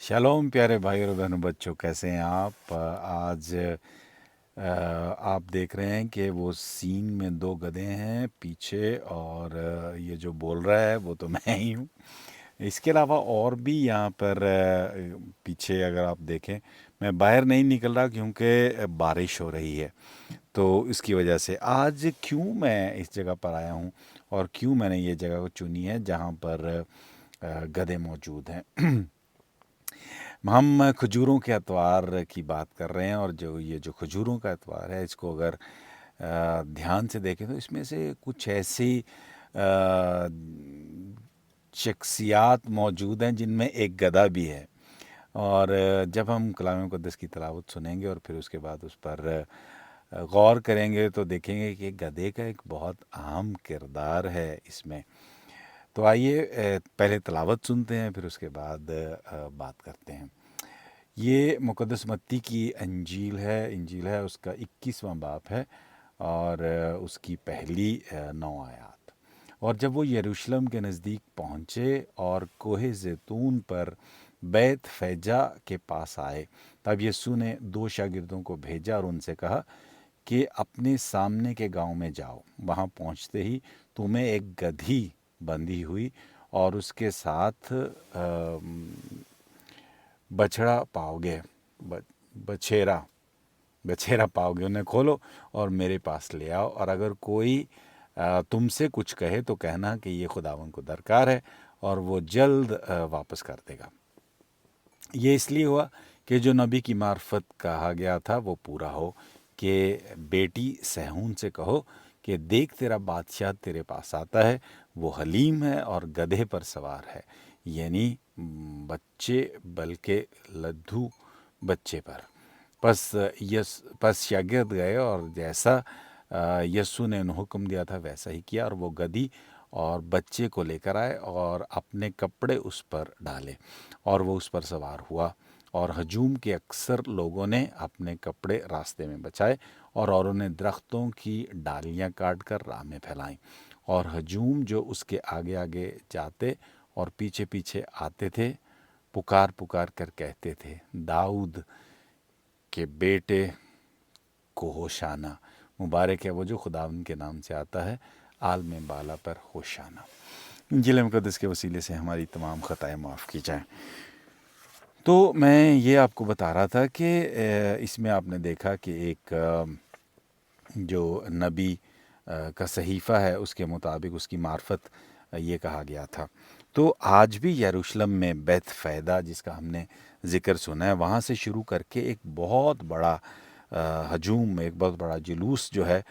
Shalom پیارے بھائی اور بہنوں، بچوں کیسے ہیں آپ؟ آج آپ دیکھ رہے ہیں کہ وہ سین میں دو گدھے ہیں پیچھے، اور یہ جو بول رہا ہے وہ تو میں ہی ہوں۔ اس کے علاوہ اور بھی یہاں پر پیچھے اگر آپ دیکھیں، میں باہر نہیں نکل رہا کیونکہ بارش ہو رہی ہے، تو اس کی وجہ سے آج کیوں میں اس جگہ پر آیا ہوں اور کیوں میں نے یہ جگہ کو چنی ہے جہاں پر گدھے موجود ہیں۔ ہم کھجوروں کے اتوار کی بات کر رہے ہیں، اور جو کھجوروں کا اتوار ہے، اس کو اگر دھیان سے دیکھیں تو اس میں سے کچھ ایسی آ، شخصیات موجود ہیں جن میں ایک گدھا بھی ہے۔ اور جب ہم کلام مقدس کی تلاوت سنیں گے اور پھر اس کے بعد اس پر غور کریں گے تو دیکھیں گے کہ گدھے کا ایک بہت اہم کردار ہے اس میں۔ تو آئیے پہلے تلاوت سنتے ہیں، پھر اس کے بعد بات کرتے ہیں۔ یہ مقدس متی کی انجیل ہے، اس کا 21واں باب ہے، اور اس کی پہلی 9 آیات۔ اور جب وہ یروشلم کے نزدیک پہنچے اور کوہ زیتون پر بیت فیجا کے پاس آئے، تب یسوع نے 2 شاگردوں کو بھیجا اور ان سے کہا کہ اپنے سامنے کے گاؤں میں جاؤ، وہاں پہنچتے ہی تمہیں ایک گدھی بندھی ہوئی اور اس کے ساتھ بچھڑا پاؤ گے، بچھیرا بچھیرا پاؤ گے، انہیں کھولو اور میرے پاس لے آؤ، اور اگر کوئی تم سے کچھ کہے تو کہنا کہ یہ خداوند کو درکار ہے، اور وہ جلد واپس کر دے گا۔ یہ اس لیے ہوا کہ جو نبی کی معرفت کہا گیا تھا وہ پورا ہو، کہ بیٹی سہون سے کہو کہ دیکھ تیرا بادشاہ تیرے پاس آتا ہے، وہ حلیم ہے اور گدھے پر سوار ہے، یعنی بچے، بلکہ لدھو بچے پر۔ پس شاگرد گئے اور جیسا یسوع نے انہیں حکم دیا تھا ویسا ہی کیا، اور وہ گدھی اور بچے کو لے کر آئے اور اپنے کپڑے اس پر ڈالے، اور وہ اس پر سوار ہوا۔ اور ہجوم کے اکثر لوگوں نے اپنے کپڑے راستے میں بچائے، اور اوروں نے درختوں کی ڈالیاں کاٹ کر راہ میں پھیلائیں، اور ہجوم جو اس کے آگے آگے جاتے اور پیچھے پیچھے آتے تھے پکار پکار کر کہتے تھے، داؤد کے بیٹے کو ہوشانہ، مبارک ہے وہ جو خداوند کے نام سے آتا ہے، عالم بالا پر ہوشانہ۔ انجیل مقدس کے وسیلے سے ہماری تمام خطائیں معاف کی جائیں۔ تو میں یہ آپ کو بتا رہا تھا کہ اس میں آپ نے دیکھا کہ ایک جو نبی کا صحیفہ ہے اس کے مطابق اس کی معرفت یہ کہا گیا تھا۔ تو آج بھی یروشلم میں بیت فیدا جس کا ہم نے ذکر سنا ہے، وہاں سے شروع کر کے ایک بہت بڑا ہجوم، ایک بہت بڑا جلوس جو ہے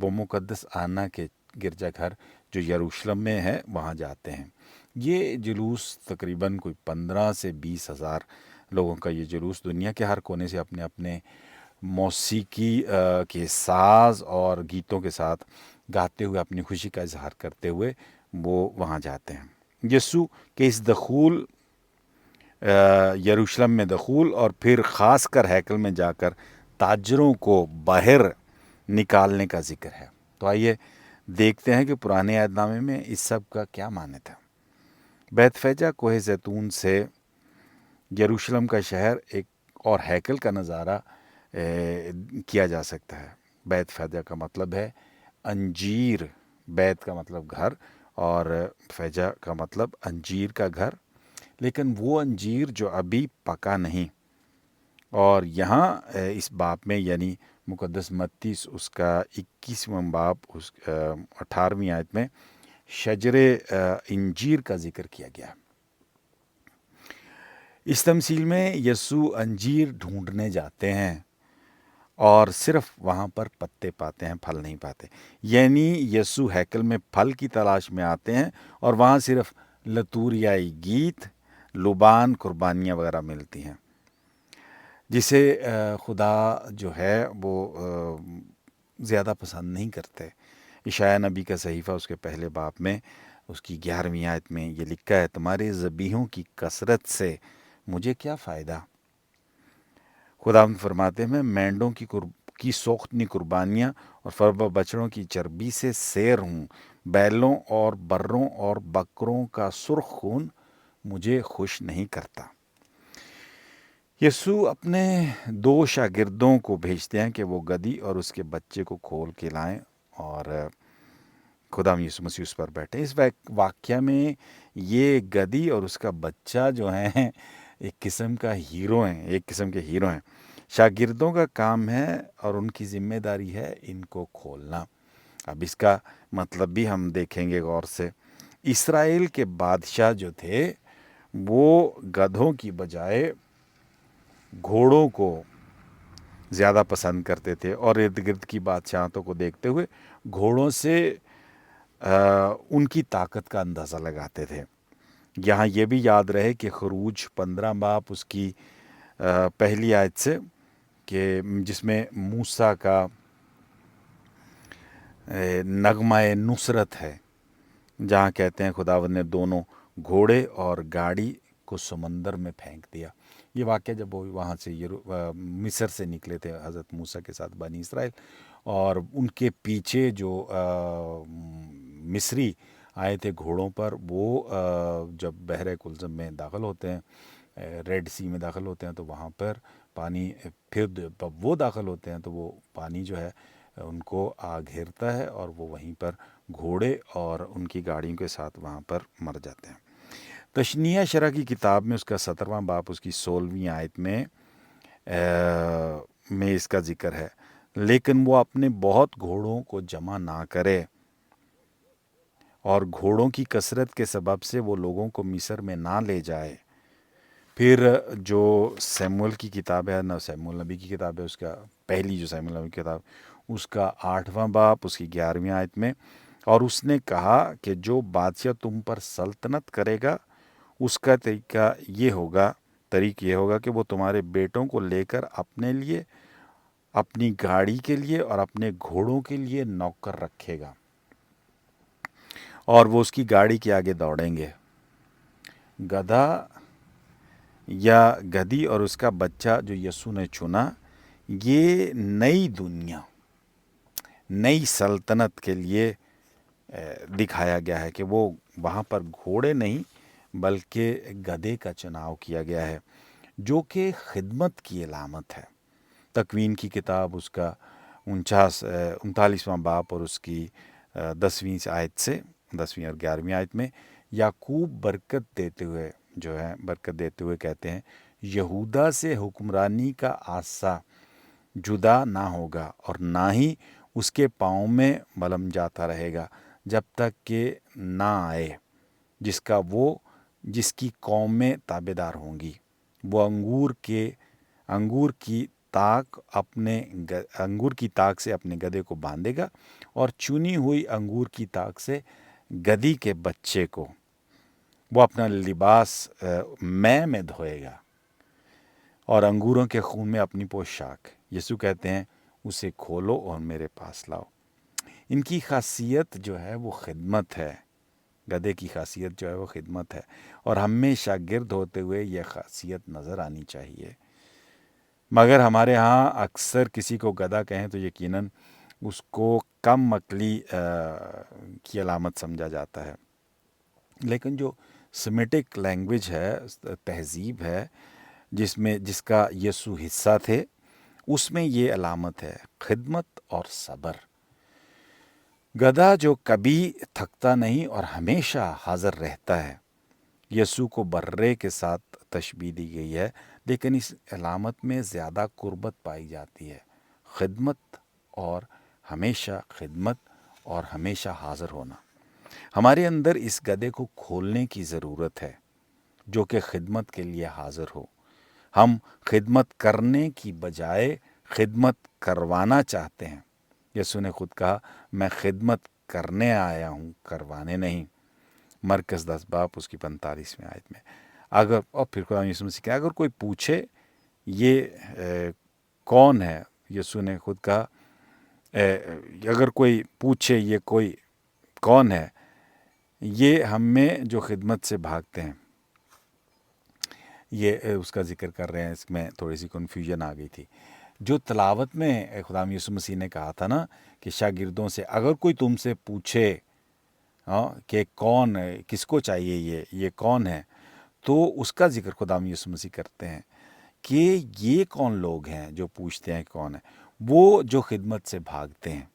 وہ مقدس آنا کے گرجا گھر جو یروشلم میں ہے وہاں جاتے ہیں۔ یہ جلوس تقریباً کوئی 15 سے 20 ہزار لوگوں کا یہ جلوس دنیا کے ہر کونے سے اپنے اپنے موسیقی کے ساز اور گیتوں کے ساتھ گاتے ہوئے اپنی خوشی کا اظہار کرتے ہوئے وہ وہاں جاتے ہیں۔ یسوع کے اس دخول یروشلم میں دخول اور پھر خاص کر ہیکل میں جا کر تاجروں کو باہر نکالنے کا ذکر ہے۔ تو آئیے دیکھتے ہیں کہ پرانے عہد نامے میں اس سب کا کیا معنی تھا۔ بیت فیجا کوہ زیتون سے یروشلم کا شہر ایک اور ہیکل کا نظارہ کیا جا سکتا ہے۔ بیت فیجا کا مطلب ہے انجیر، بیت کا مطلب گھر، اور فیجا کا مطلب انجیر کا گھر، لیکن وہ انجیر جو ابھی پکا نہیں۔ اور یہاں اس باب میں یعنی مقدس متی اس کا 21واں باب اس 18ویں آیت میں شجر انجیر کا ذکر کیا گیا۔ اس تمثیل میں یسوع انجیر ڈھونڈنے جاتے ہیں اور صرف وہاں پر پتے پاتے ہیں، پھل نہیں پاتے۔ یعنی یسوع ہیکل میں پھل کی تلاش میں آتے ہیں اور وہاں صرف لتوریائی گیت، لبان، قربانیاں وغیرہ ملتی ہیں، جسے خدا جو ہے وہ زیادہ پسند نہیں کرتے۔ اشعیاء نبی کا صحیفہ اس کے پہلے باب میں اس کی 11ویں آیت میں یہ لکھا ہے، تمہارے ذبیحوں کی کثرت سے مجھے کیا فائدہ؟ خداوند فرماتے ہیں، میں مینڈوں کی سوختنی قربانیاں اور فربہ بچڑوں کی چربی سے سیر ہوں، بیلوں اور بروں اور بکروں کا سرخ خون مجھے خوش نہیں کرتا۔ یسوع اپنے 2 شاگردوں کو بھیجتے ہیں کہ وہ گدھی اور اس کے بچے کو کھول کے لائیں، اور خدا یسوع مسیح اس پر بیٹھے۔ اس واقعہ میں یہ گدھی اور اس کا بچہ جو ہیں ایک قسم کا ہیرو ہیں، ایک قسم کے ہیرو ہیں۔ شاگردوں کا کام ہے اور ان کی ذمہ داری ہے ان کو کھولنا۔ اب اس کا مطلب بھی ہم دیکھیں گے غور سے۔ اسرائیل کے بادشاہ جو تھے وہ گدھوں کی بجائے گھوڑوں کو زیادہ پسند کرتے تھے، اور ارد گرد کی بادشاہتوں کو دیکھتے ہوئے گھوڑوں سے ان کی طاقت کا اندازہ لگاتے تھے۔ یہاں یہ بھی یاد رہے کہ خروج 15 باب اس کی پہلی آیت سے، کہ جس میں موسیٰ کا نغمہ نصرت ہے، جہاں کہتے ہیں خداوند نے دونوں گھوڑے اور گاڑی کو سمندر میں پھینک دیا۔ یہ واقعہ جب وہ وہاں سے مصر سے نکلے تھے حضرت موسیٰ کے ساتھ بنی اسرائیل، اور ان کے پیچھے جو مصری آئے تھے گھوڑوں پر، وہ جب بحر کلزم میں داخل ہوتے ہیں، ریڈ سی میں داخل ہوتے ہیں، تو وہاں پر پانی، پھر جب وہ داخل ہوتے ہیں تو وہ پانی جو ہے ان کو آ گھیرتا ہے، اور وہ وہیں پر گھوڑے اور ان کی گاڑیوں کے ساتھ وہاں پر مر جاتے ہیں۔ تشنیہ شرح کی کتاب میں اس کا 17واں باب اس کی 16ویں آیت میں اس کا ذکر ہے، لیکن وہ اپنے بہت گھوڑوں کو جمع نہ کرے، اور گھوڑوں کی کثرت کے سبب سے وہ لوگوں کو مصر میں نہ لے جائے۔ پھر جو سیموئیل کی کتاب ہے، نہ سیموئیل نبی کی کتاب ہے، اس کا پہلی جو سیموئیل نبی کی کتاب، اس کا 8واں باب اس کی 11ویں آیت میں، اور اس نے کہا کہ جو بادشاہ تم پر سلطنت کرے گا اس کا طریق یہ ہوگا کہ وہ تمہارے بیٹوں کو لے کر اپنے لیے، اپنی گاڑی کے لیے اور اپنے گھوڑوں کے لیے نوکر رکھے گا، اور وہ اس کی گاڑی کے آگے دوڑیں گے۔ گدھا یا گدھی اور اس کا بچہ جو یسوع نے چنا، یہ نئی دنیا، نئی سلطنت کے لیے دکھایا گیا ہے، کہ وہ وہاں پر گھوڑے نہیں بلکہ گدھے کا چناؤ کیا گیا ہے، جو کہ خدمت کی علامت ہے۔ تکوین کی کتاب اس کا 39واں باب اور اس کی 10ویں آیت سے، 10ویں اور 11ویں آیت میں، یعقوب برکت دیتے ہوئے کہتے ہیں، یہودا سے حکمرانی کا آسا جدا نہ ہوگا، اور نہ ہی اس کے پاؤں میں ملم جاتا رہے گا، جب تک کہ نہ آئے جس کی قومیں تابع دار ہوں گی۔ وہ انگور کی تاک سے اپنے گدھے کو باندھے گا، اور چنی ہوئی انگور کی تاک سے گدھی کے بچے کو وہ اپنا لباس میں دھوئے گا، اور انگوروں کے خون میں اپنی پوشاک۔ یسوع کہتے ہیں، اسے کھولو اور میرے پاس لاؤ۔ ان کی خاصیت جو ہے وہ خدمت ہے، گدھے کی خاصیت جو ہے وہ خدمت ہے، اور ہمیں شاگرد ہوتے ہوئے یہ خاصیت نظر آنی چاہیے۔ مگر ہمارے ہاں اکثر کسی کو گدھا کہیں تو یقیناً اس کو کم عقلی کی علامت سمجھا جاتا ہے، لیکن جو سیمیٹک لینگویج ہے، تہذیب ہے، جس کا یسوع حصہ تھے، اس میں یہ علامت ہے، خدمت اور صبر۔ گدھا جو کبھی تھکتا نہیں اور ہمیشہ حاضر رہتا ہے، یسوع کو برے کے ساتھ تشبیہ دی گئی ہے، لیکن اس علامت میں زیادہ قربت پائی جاتی ہے، خدمت اور ہمیشہ حاضر ہونا۔ ہمارے اندر اس گدھے کو کھولنے کی ضرورت ہے، جو کہ خدمت کے لیے حاضر ہو۔ ہم خدمت کرنے کی بجائے خدمت کروانا چاہتے ہیں۔ یسوع نے خود کہا، میں خدمت کرنے آیا ہوں، کروانے نہیں۔ مرکز 10 باب اس کی 45ویں آیت میں۔ اور پھر خدا یسوع مسیح کہ اگر کوئی پوچھے یہ کون ہے، یسوع نے خود کہا، اگر کوئی پوچھے یہ کوئی کون ہے، یہ ہم میں جو خدمت سے بھاگتے ہیں۔ یہ اس کا ذکر کر رہے ہیں، اس میں تھوڑی سی کنفیوژن آ گئی تھی۔ جو تلاوت میں خدا یسوع مسیح نے کہا تھا نا کہ شاگردوں سے اگر کوئی تم سے پوچھے کہ کون ہے، کس کو چاہیے یہ کون ہے، تو اس کا ذکر خدا یسوع مسیح کرتے ہیں کہ یہ کون لوگ ہیں جو پوچھتے ہیں کون ہے، وہ جو خدمت سے بھاگتے ہیں۔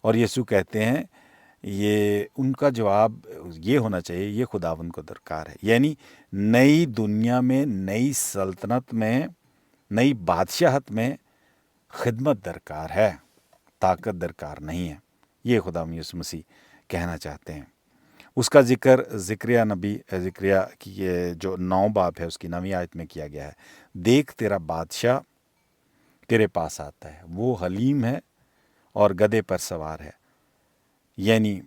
اور یسوع کہتے ہیں یہ ان کا جواب یہ ہونا چاہیے، یہ خداوند کو درکار ہے، یعنی نئی دنیا میں، نئی سلطنت میں، نئی بادشاہت میں خدمت درکار ہے، طاقت درکار نہیں ہے۔ یہ خدا یسوع مسیح کہنا چاہتے ہیں۔ اس کا ذکر زکریا کی یہ جو 9 باب ہے اس کی 9ویں آیت میں کیا گیا ہے۔ دیکھ تیرا بادشاہ تیرے پاس آتا ہے، وہ حلیم ہے اور گدھے پر سوار ہے، یعنی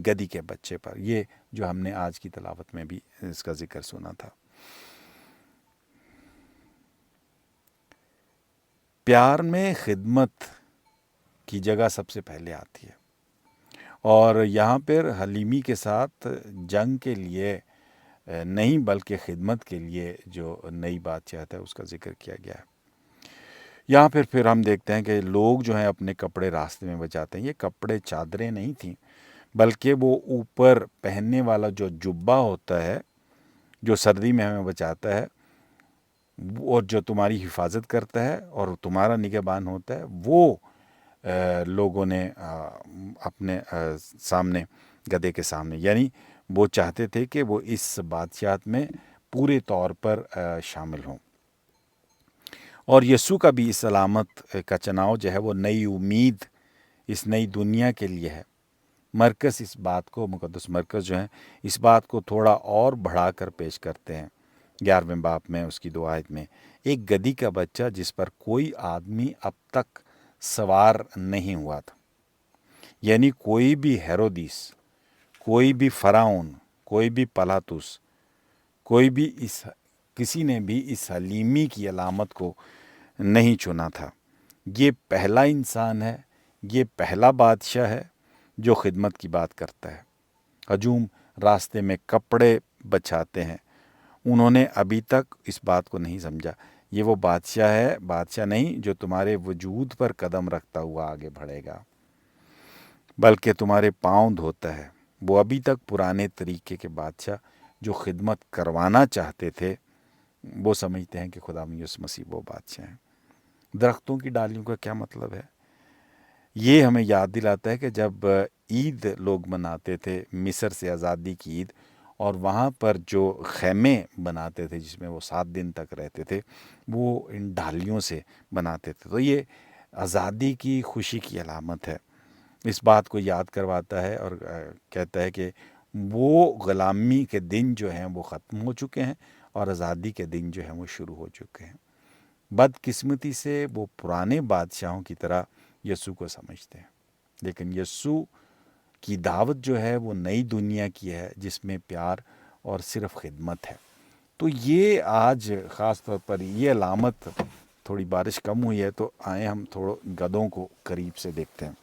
گدھی کے بچے پر۔ یہ جو ہم نے آج کی تلاوت میں بھی اس کا ذکر سنا تھا۔ پیار میں خدمت کی جگہ سب سے پہلے آتی ہے، اور یہاں پر حلیمی کے ساتھ جنگ کے لیے نہیں بلکہ خدمت کے لیے جو نئی بادشاہت ہے اس کا ذکر کیا گیا ہے۔ یہاں پھر ہم دیکھتے ہیں کہ لوگ جو ہیں اپنے کپڑے راستے میں بچاتے ہیں۔ یہ کپڑے چادریں نہیں تھیں، بلکہ وہ اوپر پہننے والا جو جبہ ہوتا ہے جو سردی میں ہمیں بچاتا ہے اور جو تمہاری حفاظت کرتا ہے اور تمہارا نگہبان ہوتا ہے، وہ لوگوں نے اپنے سامنے، گدھے کے سامنے، یعنی وہ چاہتے تھے کہ وہ اس بادشاہت میں پورے طور پر شامل ہوں۔ اور یسوع کا بھی اس علامت کا چناؤ جو ہے وہ نئی امید اس نئی دنیا کے لیے ہے۔ مرکز اس بات کو، مقدس مرکز جو ہیں اس بات کو تھوڑا اور بڑھا کر پیش کرتے ہیں 11ویں باب میں اس کی 2 آیت میں، ایک گدھی کا بچہ جس پر کوئی آدمی اب تک سوار نہیں ہوا تھا، یعنی کوئی بھی ہیرودیس، کوئی بھی فرعون، کوئی بھی پلاتس، کسی نے بھی اس حلیمی کی علامت کو نہیں چنا تھا۔ یہ پہلا انسان ہے، یہ پہلا بادشاہ ہے جو خدمت کی بات کرتا ہے۔ ہجوم راستے میں کپڑے بچھاتے ہیں، انہوں نے ابھی تک اس بات کو نہیں سمجھا۔ یہ وہ بادشاہ ہے، بادشاہ نہیں جو تمہارے وجود پر قدم رکھتا ہوا آگے بڑھے گا، بلکہ تمہارے پاؤں دھوتا ہے۔ وہ ابھی تک پرانے طریقے کے بادشاہ جو خدمت کروانا چاہتے تھے، وہ سمجھتے ہیں کہ خدا یسوع مسیح وہ بادشاہ ہیں۔ درختوں کی ڈالیوں کا کیا مطلب ہے؟ یہ ہمیں یاد دلاتا ہے کہ جب عید لوگ مناتے تھے، مصر سے آزادی کی عید، اور وہاں پر جو خیمے بناتے تھے جس میں وہ 7 دن تک رہتے تھے، وہ ان ڈالیوں سے بناتے تھے۔ تو یہ آزادی کی خوشی کی علامت ہے، اس بات کو یاد کرواتا ہے اور کہتا ہے کہ وہ غلامی کے دن جو ہیں وہ ختم ہو چکے ہیں اور آزادی کے دن جو ہیں وہ شروع ہو چکے ہیں۔ بدقسمتی سے وہ پرانے بادشاہوں کی طرح یسوع کو سمجھتے ہیں، لیکن یسوع کی دعوت جو ہے وہ نئی دنیا کی ہے جس میں پیار اور صرف خدمت ہے۔ تو یہ آج خاص طور پر یہ علامت، تھوڑی بارش کم ہوئی ہے تو آئیں ہم تھوڑا گدھوں کو قریب سے دیکھتے ہیں۔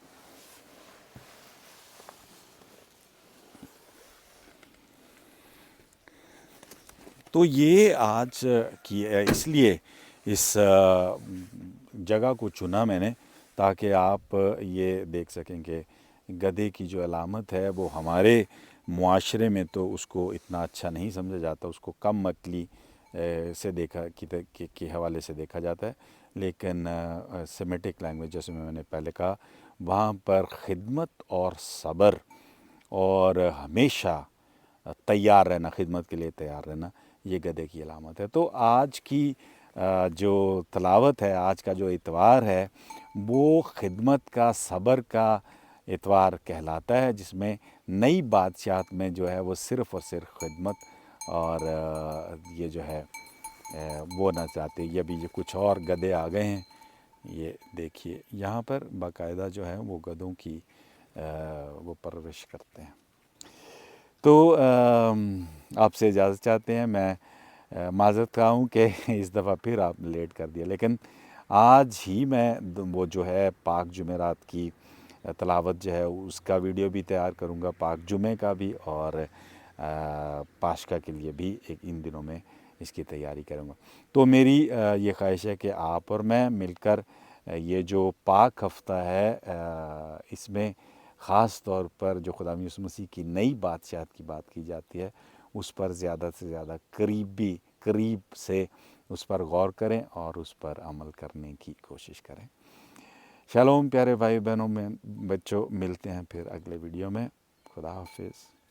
تو یہ آج کی اس لیے اس جگہ کو چنا میں نے تاکہ آپ یہ دیکھ سکیں کہ گدھے کی جو علامت ہے وہ ہمارے معاشرے میں تو اس کو اتنا اچھا نہیں سمجھا جاتا، اس کو کم عقلی سے کے حوالے سے دیکھا جاتا ہے، لیکن سیمیٹک لینگویج جیسے میں نے پہلے کہا، وہاں پر خدمت اور صبر اور ہمیشہ تیار رہنا، خدمت کے لیے تیار رہنا، یہ گدھے کی علامت ہے۔ تو آج کی جو تلاوت ہے، آج کا جو اتوار ہے، وہ خدمت کا، صبر کا اتوار کہلاتا ہے، جس میں نئی بادشاہت میں جو ہے وہ صرف اور صرف خدمت اور یہ جو ہے وہ نہ چاہتے۔ یہ بھی یہ کچھ اور گدھے آ گئے ہیں، یہ دیکھیے یہاں پر باقاعدہ جو ہے وہ گدھوں کی وہ پرورش کرتے ہیں۔ تو آپ سے اجازت چاہتے ہیں، میں معذرت خواہ ہوں کہ اس دفعہ پھر آپ نے لیٹ کر دیا، لیکن آج ہی میں وہ جو ہے پاک جمعرات کی تلاوت جو ہے اس کا ویڈیو بھی تیار کروں گا، پاک جمعے کا بھی، اور پاشکا کے لیے بھی ان دنوں میں اس کی تیاری کروں گا۔ تو میری یہ خواہش ہے کہ آپ اور میں مل کر یہ جو پاک ہفتہ ہے اس میں خاص طور پر جو خدا یسوع مسیح کی نئی بادشاہت کی بات کی جاتی ہے، اس پر زیادہ سے زیادہ قریب سے اس پر غور کریں اور اس پر عمل کرنے کی کوشش کریں۔ شالوم پیارے بھائی بہنوں میں بچوں، ملتے ہیں پھر اگلے ویڈیو میں۔ خدا حافظ۔